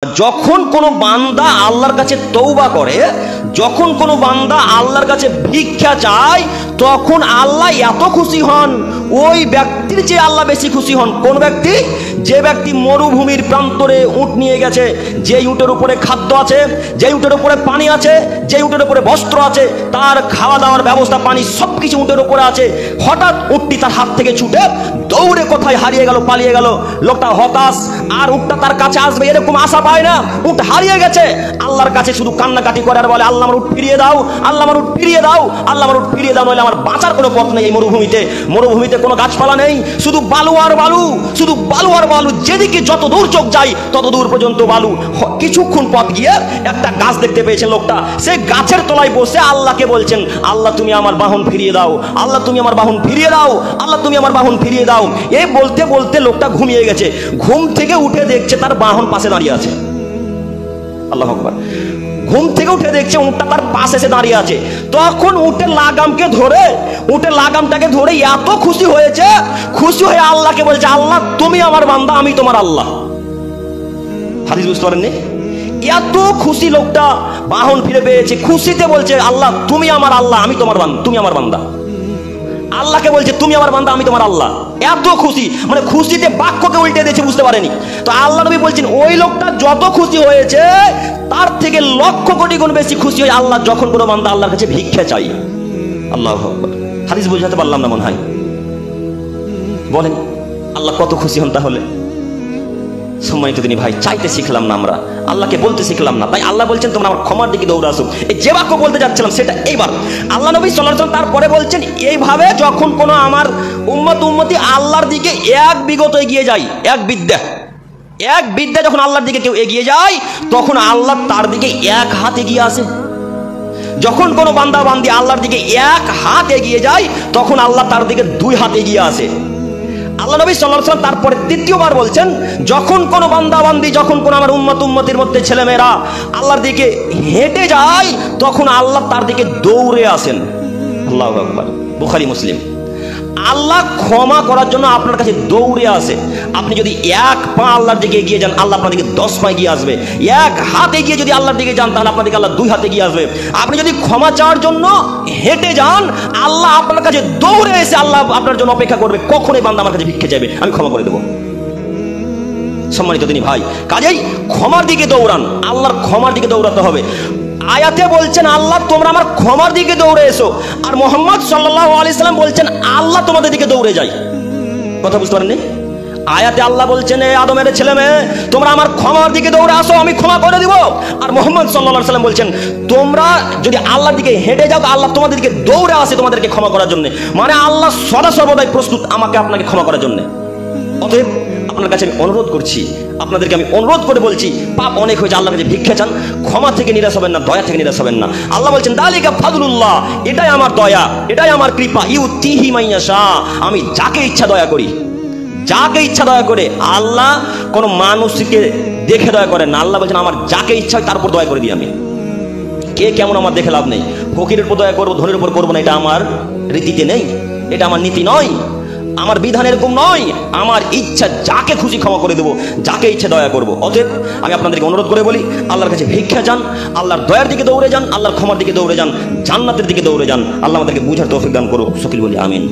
যখন কোনো বান্দা আল্লাহর কাছে তওবা করে, যখন কোনো বান্দা আল্লাহর কাছে ভিক্ষা চায়, তখন আল্লাহ এত খুশি হন, ওই ব্যক্তির চেয়ে আল্লাহ বেশি খুশি হন। কোন ব্যক্তি? যে ব্যক্তি মরুভূমির প্রান্তরে উট নিয়ে গেছে, যে উটের উপরে খাদ্য আছে, যে উটের উপরে পানি আছে, যে উটের উপরে বস্ত্র আছে, তার খাওয়া দাওয়ার ব্যবস্থা, পানি সবকিছু উটের উপরে আছে। হঠাৎ উটটি তার হাত থেকে ছুটে দৌড়ে কোথায় হারিয়ে গেল, পালিয়ে গেল। লোকটা হতাশ, আর উটটা তার কাছে আসবে এরকম আশা পায় না। উট হারিয়ে গেছে, আল্লাহর কাছে শুধু কান্নাকাটি করে আর বলে, আল্লাহ আমার উট ফিরিয়ে দাও, আল্লাহ আমার উট ফিরিয়ে দাও, আল্লাহ আমার উট ফিরিয়ে দাও, নইলে আমার বাঁচার কোনো পথ নেই। এই মরুভূমিতে, মরুভূমিতে কোনো গাছপালা নেই, শুধু বালু আর বালু, শুধু বালু আর বালু। যেদিকে যত দূর চোখ যায় তত দূর পর্যন্ত বালু। কিছুক্ষণ পথ গিয়ে একটা গাছ দেখতে পেয়েছেন লোকটা, সে গাছের তলায় বসে আল্লাহকে বলছেন, আল্লাহ তুমি আমার বাহন ফিরিয়ে দাও, আল্লাহ তুমি আমার বাহন ফিরিয়ে দাও, আল্লাহ তুমি আমার বাহন ফিরিয়ে দাও। এই বলতে বলতে লোকটা ঘুমিয়ে গেছে। ঘুম থেকে উঠে দেখছে তার বাহন পাশে দাঁড়িয়ে আছে। আল্লাহু আকবার। ঘুম থেকে উঠে দেখছে উটটা তার পাশে এসে দাঁড়িয়ে আছে। তখন উটের লাগামকে ধরে, উটের লাগামটাকে ধরে এত খুশি হয়েছে, খুশি হয়ে আল্লাহকে বলছে, আল্লাহ তুমি আমার বান্দা, আমি তোমার আল্লাহ। হাদিস বুঝতে পারেননি? এত খুশি লোকটা, বাহন ফিরে পেয়েছে, খুশিতে বলছে, আল্লাহ তুমি আমার আল্লাহ, আমি তোমার বান্দা, তুমি আমার বান্দা। আল্লাহকে বলছে তুমি আমার বান্দা, আমি তোমার আল্লাহ। এত খুশি, মানে খুশিতে বাক্যকে উল্টে দিয়েছে, বুঝতে পারেনি। তো আল্লাহ নবী বলছেন, ওই লোকটা যত খুশি হয়েছে তার থেকে লক্ষ কোটি গুণ বেশি খুশি হয় আল্লাহ যখন কোনো বান্দা আল্লাহর কাছে ভিক্ষা চাই। আল্লাহু আকবার। হাদিস বুঝাতে পারলাম না মনে হয়? বলেন আল্লাহ কত খুশি হন তাহলে। সম্মানিত দিনী ভাই, চাইতে শিখলাম না আমরা, আল্লাহকে বলতে শিখলাম না। তাই আল্লাহ বলছেন তোমরা আমার ক্ষমার দিকে দৌড়ে আসো। এই যে বাক্য বলতে যাচ্ছিলাম সেটা এইবার আল্লাহ নবী সাল্লাল্লাহু আলাইহি ওয়াসাল্লাম তারপরে বলছেন, এইভাবে যখন কোনো আমার উম্মতি আল্লাহর দিকে এক বিগত এগিয়ে যায়, এক বিদ্যা যখন আল্লাহর দিকে কেউ এগিয়ে যায়, তখন আল্লাহ তার দিকে এক হাত এগিয়ে আসে। যখন কোনো বান্দা বান্দি আল্লাহর দিকে এক হাত এগিয়ে যায়, তখন আল্লাহ তার দিকে দুই হাত এগিয়ে আসে। আল্লাহ নবী সাল্লাল্লাহু আলাইহি ওয়াসাল্লাম তারপরে তৃতীয়বার বলছেন, যখন কোনো বান্দা বান্দি, যখন কোনো আমার উম্মতির মধ্যে ছেলেমেয়েরা আল্লাহর দিকে হেঁটে যায়, তখন আল্লাহ তার দিকে দৌড়ে আসেন। আল্লাহু আকবার। বুখারী মুসলিম। আল্লাহ ক্ষমা করার জন্য আপনার কাছে দৌড়ে আসে। আপনি যদি এক পা আল্লাহর দিকে এগিয়ে যান, আল্লাহ আপনার দিকে 10 পা এগিয়ে আসবে। এক হাত এগিয়ে যদি আল্লাহর দিকে যান, তাহলে আপনার দিকে আল্লাহ 2 হাত এগিয়ে আসবে। আপনি যদি ক্ষমা চাওয়ার জন্য হেঁটে যান, আল্লাহ আপনার কাছে দৌড়ে এসে আল্লাহ আপনার জন্য অপেক্ষা করবে, কখন এই বান্দা আমার কাছে ভিক্ষে চাইবে, আমি ক্ষমা করে দেবো। সম্মানিত দিনী ভাই, কাজেই ক্ষমার দিকে দৌড়ান, আল্লাহর ক্ষমার দিকে দৌড়াতে হবে। আয়াতে বলছেন, আল্লাহ তোমরা আমার ক্ষমার দিকে দৌড়ে এসো, আর মুহাম্মদ সাল্লাল্লাহু আলাইহি সাল্লাম বলছেন, আল্লাহ তোমাদের দিকে দৌড়ে যায়। কথা বুঝতে পারেননি? আয়াতে আল্লাহ বলছেন, এ আদমের ছেলে মেয়ে, তোমরা আমার ক্ষমার দিকে দৌড়ে আসো, আমি ক্ষমা করে দিব। আর মুহাম্মদ সাল্লাল্লাহু আলাইহি সাল্লাম বলছেন, তোমরা যদি আল্লাহর দিকে হেঁটে যাও, আল্লাহ তোমাদের দিকে দৌড়ে আসে তোমাদেরকে ক্ষমা করার জন্য। মানে আল্লাহ সদা সর্বদাই প্রস্তুত আমাকে আপনাকে ক্ষমা করার জন্য। অতএব আপনার কাছে আমি অনুরোধ করছি, আপনাদেরকে আমি অনুরোধ করে বলছি, পাপ অনেক হয়েছে, আল্লাহর কাছে ভিক্ষা চান, ক্ষমা থেকে নিরাশ হবেন না, দয়া থেকে নিরাশ হবেন না। আল্লাহ বলছেন, দালিকা ফাদলুল্লাহ, এটাই আমার দয়া, এটাই আমার কৃপা, ইউতিহি মাইয়াশা, আমি যাকে ইচ্ছা দয়া করি, যাকে ইচ্ছা দয়া করে। আল্লাহ কোন মানুষকে দেখে দয়া করেন না। আল্লাহ বলছেন, আমার যাকে ইচ্ছা হয় তার উপর দয়া করে দিই আমি। কে কেমন আমার দেখে লাভ নেই। ফকিরের উপর দয়া করবো, ধনীর উপর করবো না, এটা আমার রীতিতে নেই, এটা আমার নীতি নয়, আমার বিধান এরকম নয়। আমার ইচ্ছা যাকে খুশি ক্ষমা করে দেবো, যাকে ইচ্ছা দয়া করবো। অতএব আমি আপনাদেরকে অনুরোধ করে বলি, আল্লাহর কাছে ভিক্ষা যান, আল্লাহর দয়ার দিকে দৌড়ে যান, আল্লাহর ক্ষমার দিকে দৌড়ে যান, জান্নাতের দিকে দৌড়ে যান। আল্লাহ আমাদেরকে বুঝার তৌফিক দান করুক। সকলে বলি আমিন।